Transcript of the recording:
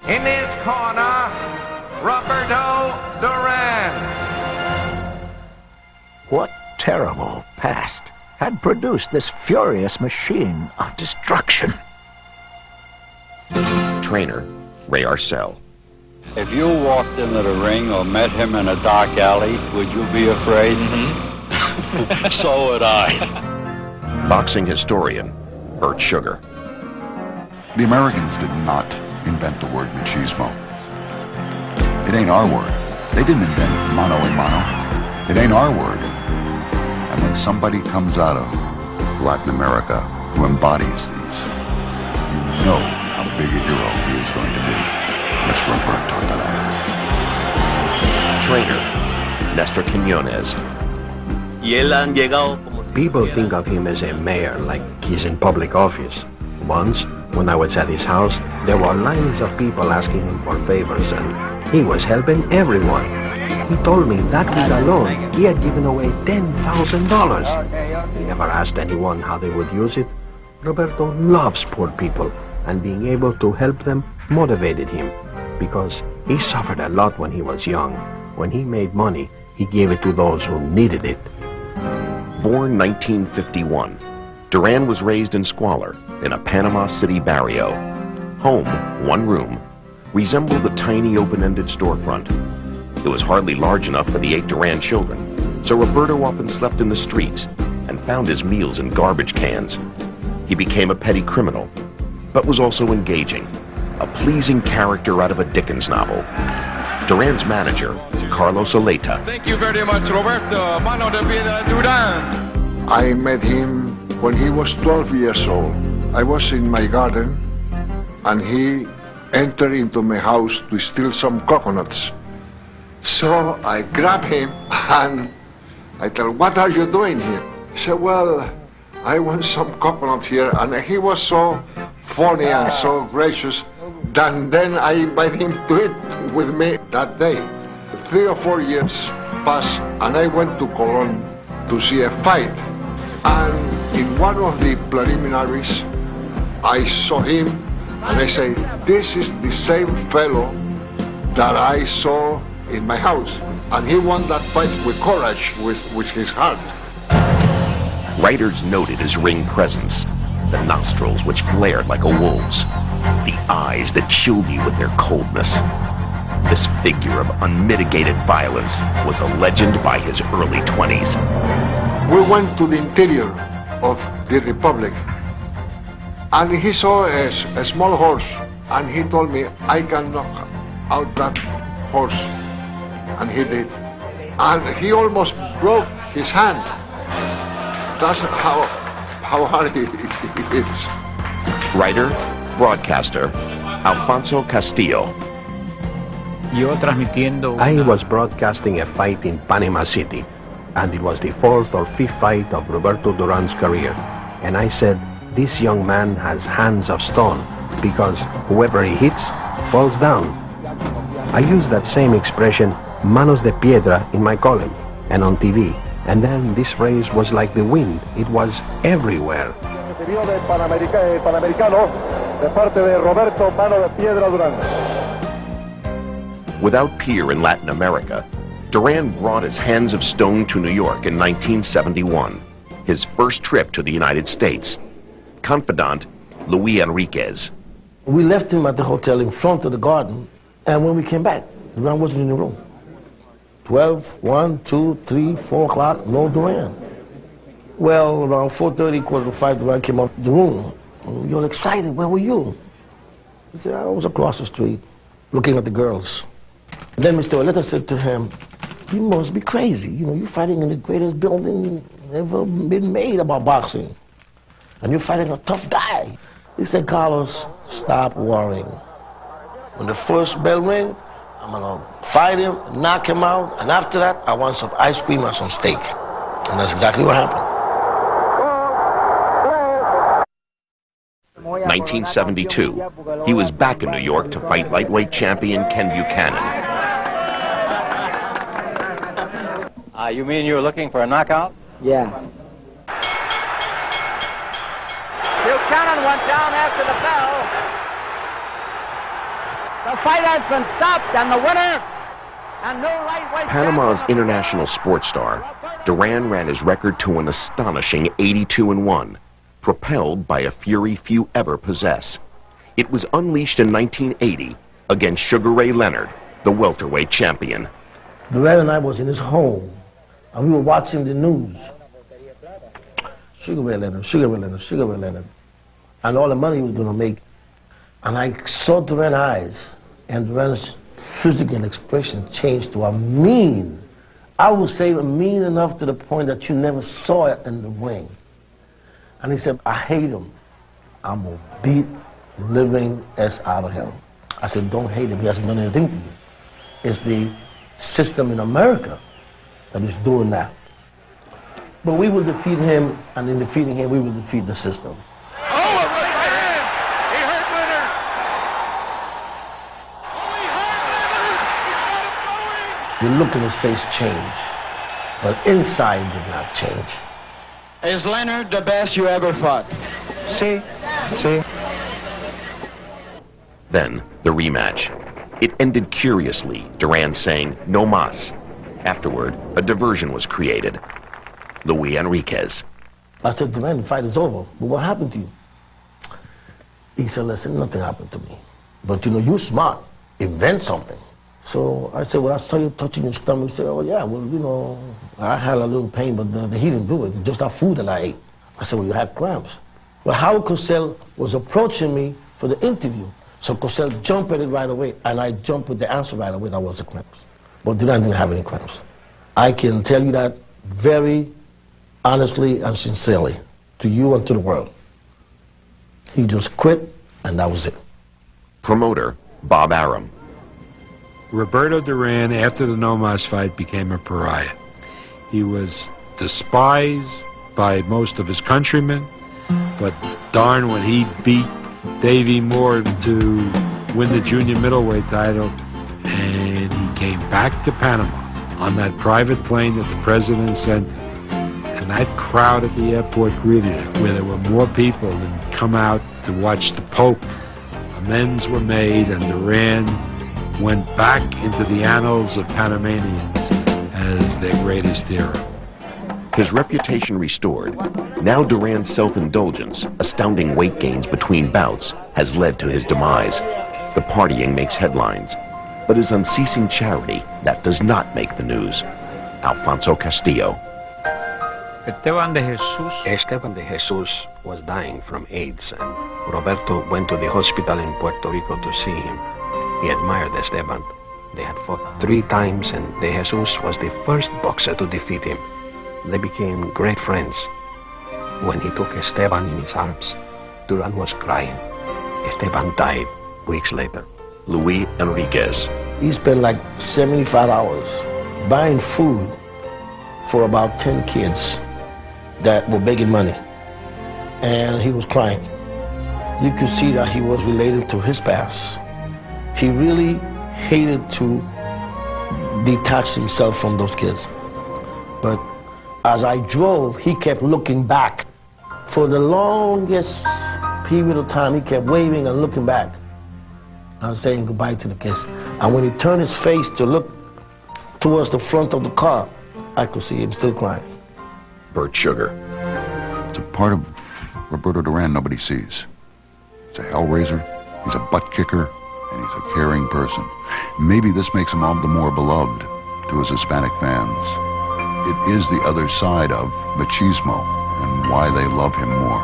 In his corner, Roberto Duran. What terrible past had produced this furious machine of destruction? Trainer, Ray Arcel. If you walked into the ring or met him in a dark alley, would you be afraid? Mm-hmm. So would I. Boxing historian, Bert Sugar. The Americans did not invent the word machismo. It ain't our word. They didn't invent mano a mano. It ain't our word. And when somebody comes out of Latin America who embodies these, you know how big a hero he is going to be. That's Roberto Duran. Trainer, Nestor Quiñones. People think of him as a mayor, like he's in public office. Once, when I was at his house, there were lines of people asking him for favors, and he was helping everyone. He told me that week alone, he had given away $10,000. He never asked anyone how they would use it. Roberto loves poor people, and being able to help them motivated him, because he suffered a lot when he was young. When he made money, he gave it to those who needed it. Born 1951, Duran was raised in squalor in a Panama City barrio. Home, one room, resembled a tiny open-ended storefront. It was hardly large enough for the 8 Duran children, so Roberto often slept in the streets and found his meals in garbage cans. He became a petty criminal, but was also engaging, a pleasing character out of a Dickens novel. Duran's manager, Carlos Aleta. Thank you very much, Roberto. Mano de vida Duran. I met him when he was 12 years old. I was in my garden, and he entered into my house to steal some coconuts. So I grabbed him, and I tell him, "What are you doing here?" He said, "Well, I want some coconut here." And he was so funny and so gracious. Then I invited him to eat with me that day. 3 or 4 years passed, and I went to Colón to see a fight. And in one of the preliminaries, I saw him, and I said, "This is the same fellow that I saw in my house." And he won that fight with courage, with his heart. Writers noted his ring presence, the nostrils which flared like a wolf's, the eyes that chilled you with their coldness. This figure of unmitigated violence was a legend by his early 20s. We went to the interior of the Republic, and he saw a small horse, and he told me, "I can knock out that horse." And he did. And he almost broke his hand. That's how hard he hits. Writer, broadcaster, Alfonso Castillo. I was broadcasting a fight in Panama City, and it was the 4th or 5th fight of Roberto Duran's career. And I said, "This young man has hands of stone, because whoever he hits falls down." I used that same expression, manos de piedra, in my column and on TV. And then this phrase was like the wind. It was everywhere. Without peer in Latin America, Duran brought his hands of stone to New York in 1971, his first trip to the United States. Confidant, Luis Enriquez. We left him at the hotel in front of the garden, and when we came back, Duran wasn't in the room. 12, 1, 2, 3, 4 o'clock, no Duran. Well, around 4:30, 4:45, Duran came up the room. We were all excited. "Where were you?" He said, "I was across the street, looking at the girls." And then Mr. Aleta said to him, "You must be crazy. You know, you're fighting in the greatest building ever been made about boxing. And you're fighting a tough guy." He said, "Carlos, stop worrying. When the first bell rings, I'm gonna fight him, knock him out, and after that, I want some ice cream and some steak." And that's exactly what happened. 1972, he was back in New York to fight lightweight champion Ken Buchanan. You mean you were looking for a knockout? Yeah. Buchanan went down after the bell. The fight has been stopped, and the winner, and new lightweight Panama's international sports star, Duran ran his record to an astonishing 82-1, propelled by a fury few ever possess. It was unleashed in 1980 against Sugar Ray Leonard, the welterweight champion. Duran and I was in his home, and we were watching the news. Sugar Ray Leonard, Sugar Ray Leonard, Sugar Ray Leonard. And all the money he was going to make. And I saw Duran's eyes, and Duran's physical expression changed to a mean. I would say mean enough to the point that you never saw it in the ring. And he said, I hate him. I'm going to beat the living S out of him. I said, don't hate him. He hasn't done anything to you. It's the system in America that is doing that. But we will defeat him, and in defeating him, we will defeat the system. The look in his face changed, but inside did not change. Is Leonard the best you ever fought? See? Then, the rematch. It ended curiously, Duran saying, no mas. Afterward, a diversion was created. Luis Enriquez. I said, Duran, the fight is over, but what happened to you? He said, listen, nothing happened to me. But you know, you're smart, invent something. So I said, well, I saw you touching your stomach. He said, oh yeah, well, you know, I had a little pain, but the heat didn't do it. It's just that food that I ate. I said, well, you had cramps. Well, Howard Cosell was approaching me for the interview. So Cosell jumped at it right away, and I jumped with the answer right away. That was the cramps. But Duran didn't have any cramps. I can tell you that very honestly and sincerely, to you and to the world. He just quit, and that was it. Promoter, Bob Arum. Roberto Duran, after the No Mas fight, became a pariah. He was despised by most of his countrymen, but darn, when he beat Davey Moore to win the junior middleweight title, and he came back to Panama on that private plane that the president sent him. And that crowd at the airport greeted him, where there were more people than come out to watch the Pope. Amends were made, and Duran went back into the annals of Panamanians as their greatest hero. His reputation restored, now Duran's self-indulgence, astounding weight gains between bouts, has led to his demise. The partying makes headlines, but his unceasing charity, that does not make the news. Alfonso Castillo. Esteban de Jesus was dying from AIDS, and Roberto went to the hospital in Puerto Rico to see him. He admired Esteban. They had fought 3 times, and de Jesus was the first boxer to defeat him. They became great friends. When he took Esteban in his arms, Duran was crying. Esteban died weeks later. Luis Enriquez. He spent like 75 hours buying food for about 10 kids that were begging money. And he was crying. You could see that he was related to his past. He really hated to detach himself from those kids. But as I drove, he kept looking back. For the longest period of time, he kept waving and looking back and saying goodbye to the kids. And when he turned his face to look towards the front of the car, I could see him still crying. Bert Sugar. It's a part of Roberto Duran nobody sees. He's a hellraiser, he's a butt kicker, and he's a caring person. Maybe this makes him all the more beloved to his Hispanic fans. It is the other side of machismo and why they love him more.